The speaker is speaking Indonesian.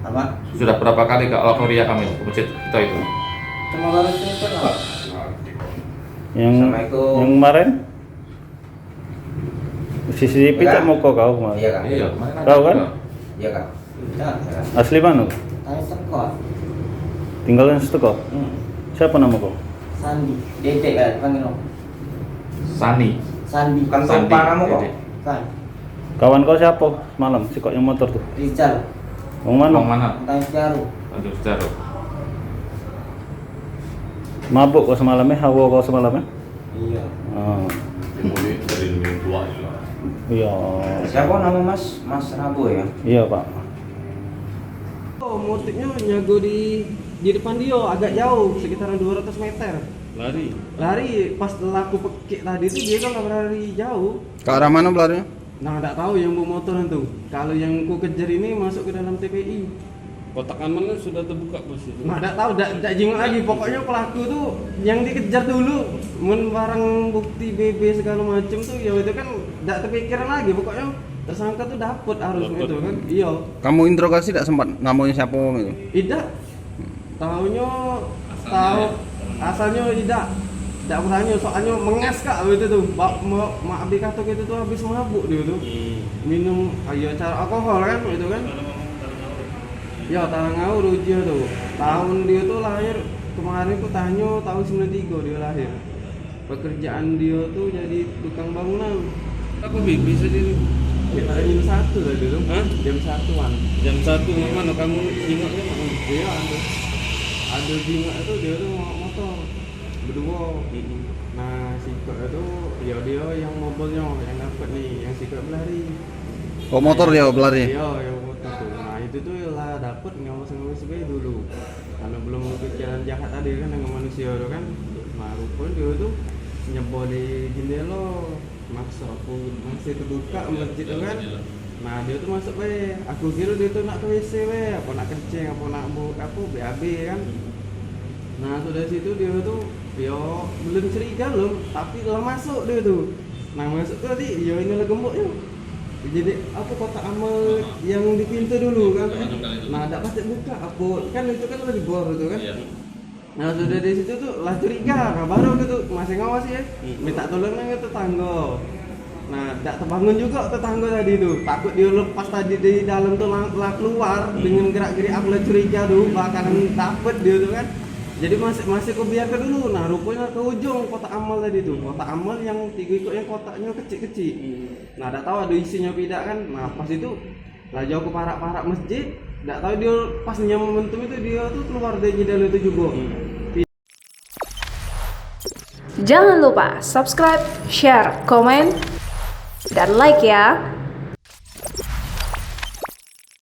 Apa? Sudah berapa kali ke Al-Khoria kami ke masjid kita itu? Cuma baru itu lah. Yang kemarin CCTV tak mau kau kemarin. Iya kan? Iya, kemarin ada Tahu kan? juga. Iya kan? Ya, ya. Asli mana? Saya sekor. Tinggalnya situ kau. Siapa nama kau? Sandi. Dedek kan panggil om. Sani. Sandi. Bukan Sandi. Topa kamu kok? Dede. Kan. Kawan kau siapa semalam? Si kok yang motor tuh? Rizal. Yang mana? Bang mana? Tanya Jaru. Aduh, Jaro. Mabuk kau semalamnya? Hawa kau semalamnya? Iya. Oh. Dimulai dari minum tua juga. Iya. Siapa nama Mas? Mas Rabu ya? Iya pak. Oh, motifnya nyago di depan dia agak jauh sekitaran 200 meter. Lari pas laku pekik tadi itu dia kan nggak berlari jauh. Ke arah mana pelarinya? Nah, nggak tahu yang bawa motor itu. Kalau yang ku kejar ini masuk ke dalam TPI. Kotak aman kan sudah terbuka pasti. Nah, nggak tahu, nggak jenguk lagi. Pokoknya pelaku tuh yang dikejar dulu. Men barang bukti BB segala macem tuh, ya itu kan nggak terpikiran lagi. Pokoknya tersangka tuh dapet harusnya Dapet. itu kan. Iya. Kamu interogasi tidak sempat ngamuin siapa itu? Tidak. Tahunya tahu asalnya tidak berani soalnya menges kak itu tuh. Mak Abi kata gitu tuh habis mabuk dia tuh. Minum ayo cara alkohol kan itu kan. Ya Tarangau Rujia tuh. Tahun dia tuh lahir kemarin tuh tanya tahun 93 dia lahir. Pekerjaan dia tuh jadi tukang bangunan. Apa bisa di Kita jam 1 tadi tuh. Hah? Jam 1-an. jam 1 mana kamu ingatnya mana? Iya ada bingung itu dia tuh mau motor berdua. Nah si Kak itu ya dia yang mobilnya yang dapat nih, yang si Kak berlari. Oh motor dia pelari? Iya yang motor tuh. Nah itu tuh lah dapat ngawas bayi dulu. Karena belum pikiran jahat tadi kan dengan manusia itu kan. Nah rupanya dia tuh nyebol di jendela, maksa aku masih terbuka masjid itu kan. Nah dia tuh masuk be, aku kira dia tuh nak ke WC be, apa nak kencing, apa nak apa BAB kan. Nah sudah situ dia tuh, yo belum curiga loh, tapi lah masuk dia tuh. Nah masuk tuh tadi, yo ini lah gembok yo. Jadi apa kotak amal yang di pintu dulu kan? Nah ada pasti buka, apa kan itu kan lagi bor itu kan? Nah sudah di situ tuh lah curiga, nah, baru gitu masih ngawas ya, minta tolong ke tetangga. Nah, tidak terbangun juga tetangga tadi itu. Takut dia lepas tadi di dalam tuh lah keluar dengan gerak-gerik aku lah curiga dulu bakalan dapet dia tuh kan. Jadi masih aku biarkan dulu. Nah, rupanya ke ujung kotak amal tadi tuh. Kotak amal yang tiga ikutnya kotaknya kecil-kecil. Nah, tidak tahu ada isinya tidak kan. Nah, pas itu lah jauh ke parak-parak masjid. Tidak tahu dia pas momentum itu dia tuh keluar dari jendela itu juga. Jangan lupa subscribe, share, komen, dan like ya.